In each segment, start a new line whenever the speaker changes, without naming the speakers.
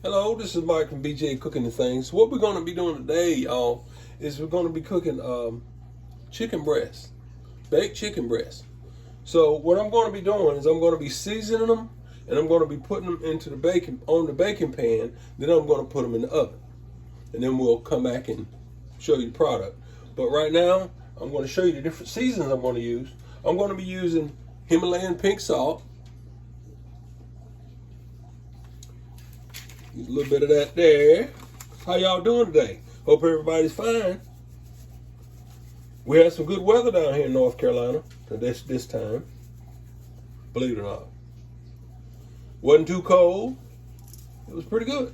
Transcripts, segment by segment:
Hello, this is Mike from BJ Cooking and Things. What we're going to be doing today, y'all, is we're going to be cooking chicken breast, baked chicken breast. So what I'm going to be doing is I'm going to be seasoning them, and I'm going to be putting them into the baking pan. Then I'm going to put them in the oven, and then we'll come back and show you the product. But right now, I'm going to show you the different seasons I'm going to use. I'm going to be using Himalayan pink salt. Use a little bit of that there. How y'all doing today? Hope everybody's fine. We had some good weather down here in North Carolina this time. Believe it or not. Wasn't too cold. It was pretty good.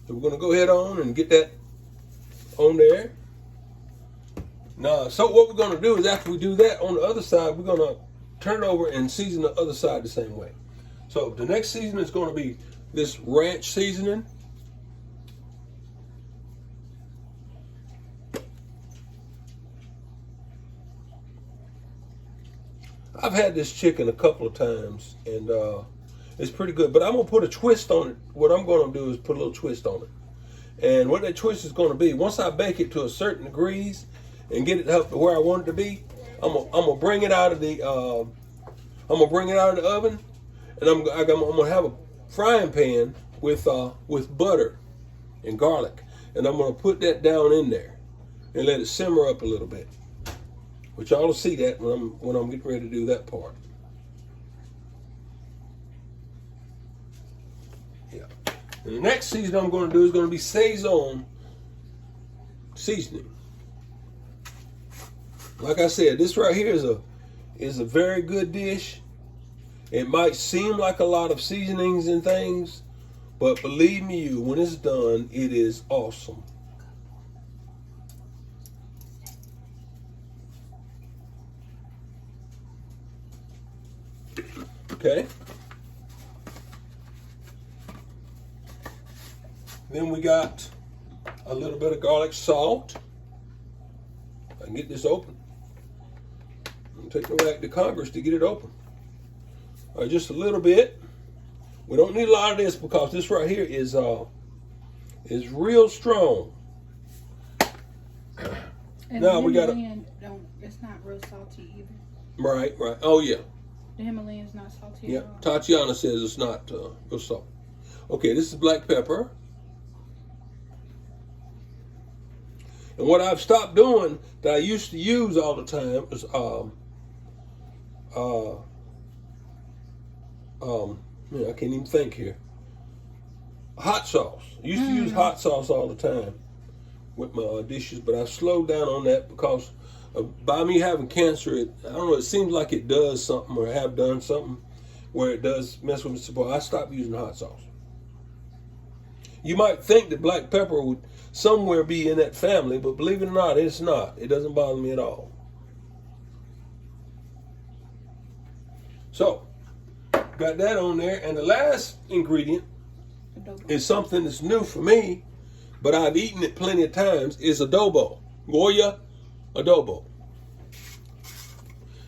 So we're going to go ahead on and get that on there. Now, so what we're going to do is after we do that on the other side, we're going to turn it over and season the other side the same way. So the next seasoning is going to be this ranch seasoning. I've had this chicken a couple of times, and it's pretty good. But I'm going to put a twist on it. What I'm going to do is put a little twist on it. And what that twist is going to be, once I bake it to a certain degrees and get it up to where I want it to be, I'm gonna bring it out of the oven. And I'm gonna have a frying pan with butter and garlic, and I'm gonna put that down in there and let it simmer up a little bit. Which y'all will see that when I'm getting ready to do that part. Yeah. And the next seasoning I'm gonna do is gonna be Saison seasoning. Like I said, this right here is a very good dish. It might seem like a lot of seasonings and things, but believe me, when it's done, it is awesome. Okay. Then we got a little bit of garlic salt. I can get this open. It'll take me back to Congress to get it open. Just a little bit. We don't need a lot of this because this right here is real strong.
And
now we got
it's not real salty either.
Right. Oh yeah.
The Himalayan's not salty
Yeah.
at all.
Tatiana says it's not real salt. Okay, this is black pepper. And what I've stopped doing that I used to use all the time is I can't even think here. Hot sauce. I used to use hot sauce all the time with my dishes, but I slowed down on that because by me having cancer, I don't know, it seems like it does something or have done something where it does mess with my support. I stopped using hot sauce. You might think that black pepper would somewhere be in that family, but believe it or not, it's not. It doesn't bother me at all. So, got that on there. And the last ingredient is something that's new for me, but I've eaten it plenty of times, is adobo. Goya adobo.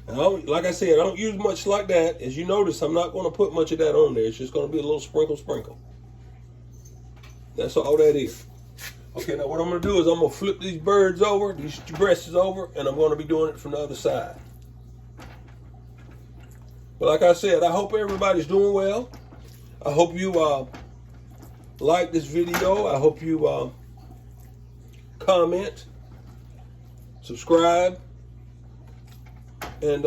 And like I said, I don't use much like that. As you notice, I'm not going to put much of that on there. It's just going to be a little sprinkle. That's all that is. Okay, now what I'm going to do is I'm going to flip these breasts over, and I'm going to be doing it from the other side. But like I said, I hope everybody's doing well. I hope you like this video. I hope you comment, subscribe, and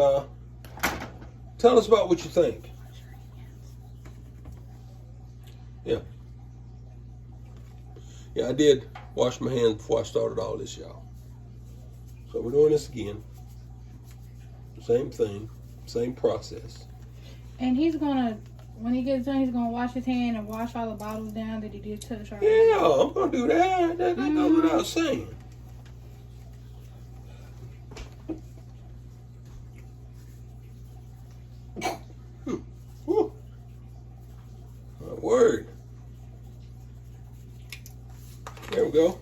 tell us about what you think. Yeah, I did wash my hands before I started all this, y'all. So we're doing this again. Same thing, same process.
And he's gonna, when he gets done, he's gonna wash his hand and wash all the bottles down that he did touch already.
Yeah, I'm gonna do that. That goes without saying. My word. There we go.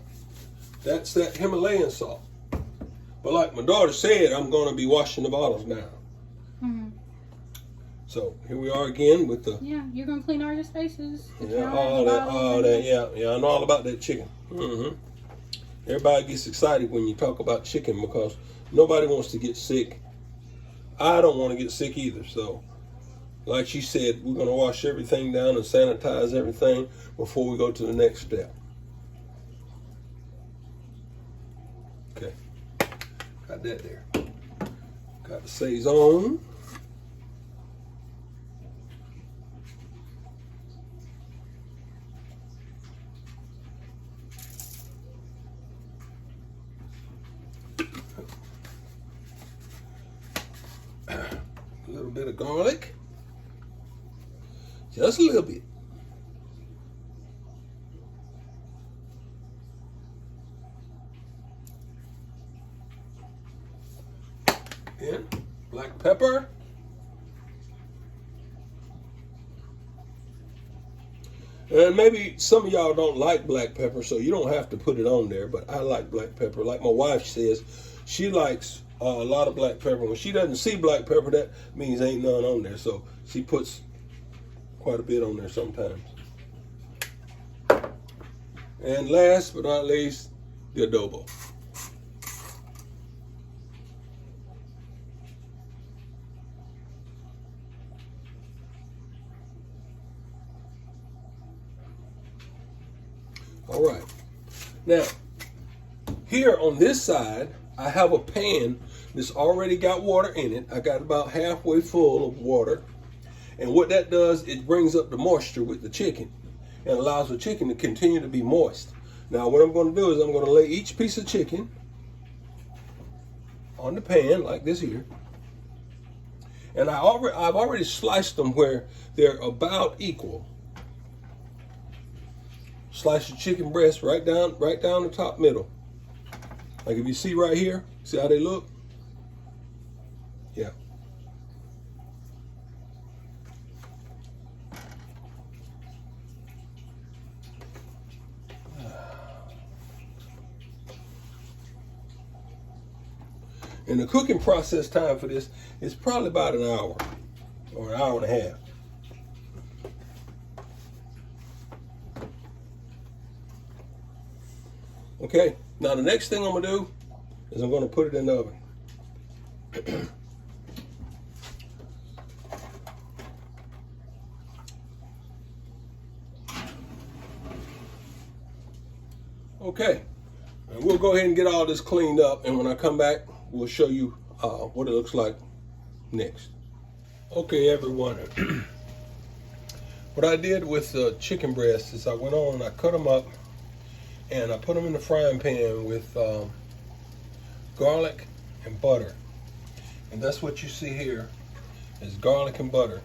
That's that Himalayan salt. But like my daughter said, I'm going to be washing the bottles now. So here we are again with the
Yeah, you're gonna clean all your spaces.
all that. Yeah. I know all about that chicken. Everybody gets excited when you talk about chicken because nobody wants to get sick. I don't want to get sick either. So, like she said, we're gonna wash everything down and sanitize everything before we go to the next step. Okay, got that there. Got the Saison. A little bit of garlic. Just a little bit. Then black pepper. And maybe some of y'all don't like black pepper, so you don't have to put it on there, but I like black pepper. Like my wife says, she likes a lot of black pepper. When she doesn't see black pepper, that means ain't none on there. So she puts quite a bit on there sometimes. And last but not least, the adobo. All right. Now, here on this side, I have a pan that's already got water in it. I got about halfway full of water. And what that does, it brings up the moisture with the chicken and allows the chicken to continue to be moist. Now, what I'm going to do is I'm going to lay each piece of chicken on the pan like this here. And I've already sliced them where they're about equal. Slice your chicken breast right down the top middle. Like if you see right here, see how they look? Yeah. And the cooking process time for this is probably about an hour or an hour and a half. Okay, now the next thing I'm gonna do is I'm gonna put it in the oven. Okay, and we'll go ahead and get all this cleaned up, and when I come back, we'll show you what it looks like next. Okay, everyone. What I did with the chicken breasts is I went on and I cut them up, and I put them in the frying pan with garlic and butter. And that's what you see here is garlic and butter.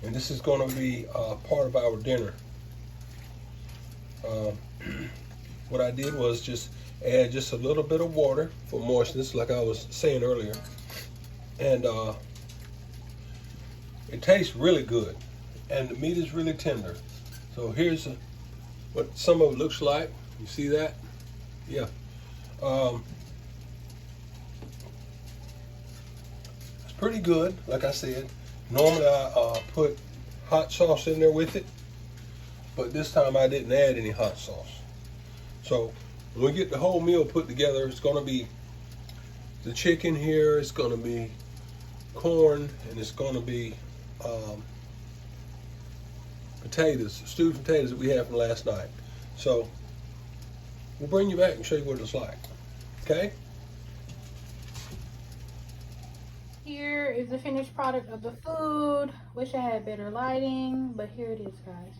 And this is going to be part of our dinner. What I did was just add just a little bit of water for moistness, like I was saying earlier. And it tastes really good. And the meat is really tender. So here's what some of it looks like. You see that? Yeah. It's pretty good, like I said. Normally I put hot sauce in there with it, but this time I didn't add any hot sauce. So when we get the whole meal put together, it's going to be the chicken here, it's going to be corn, and it's going to be potatoes, stewed potatoes that we had from last night. So we'll bring you back and show you what it's like. Okay?
Here is the finished product of the food. Wish I had better lighting, but here it is, guys.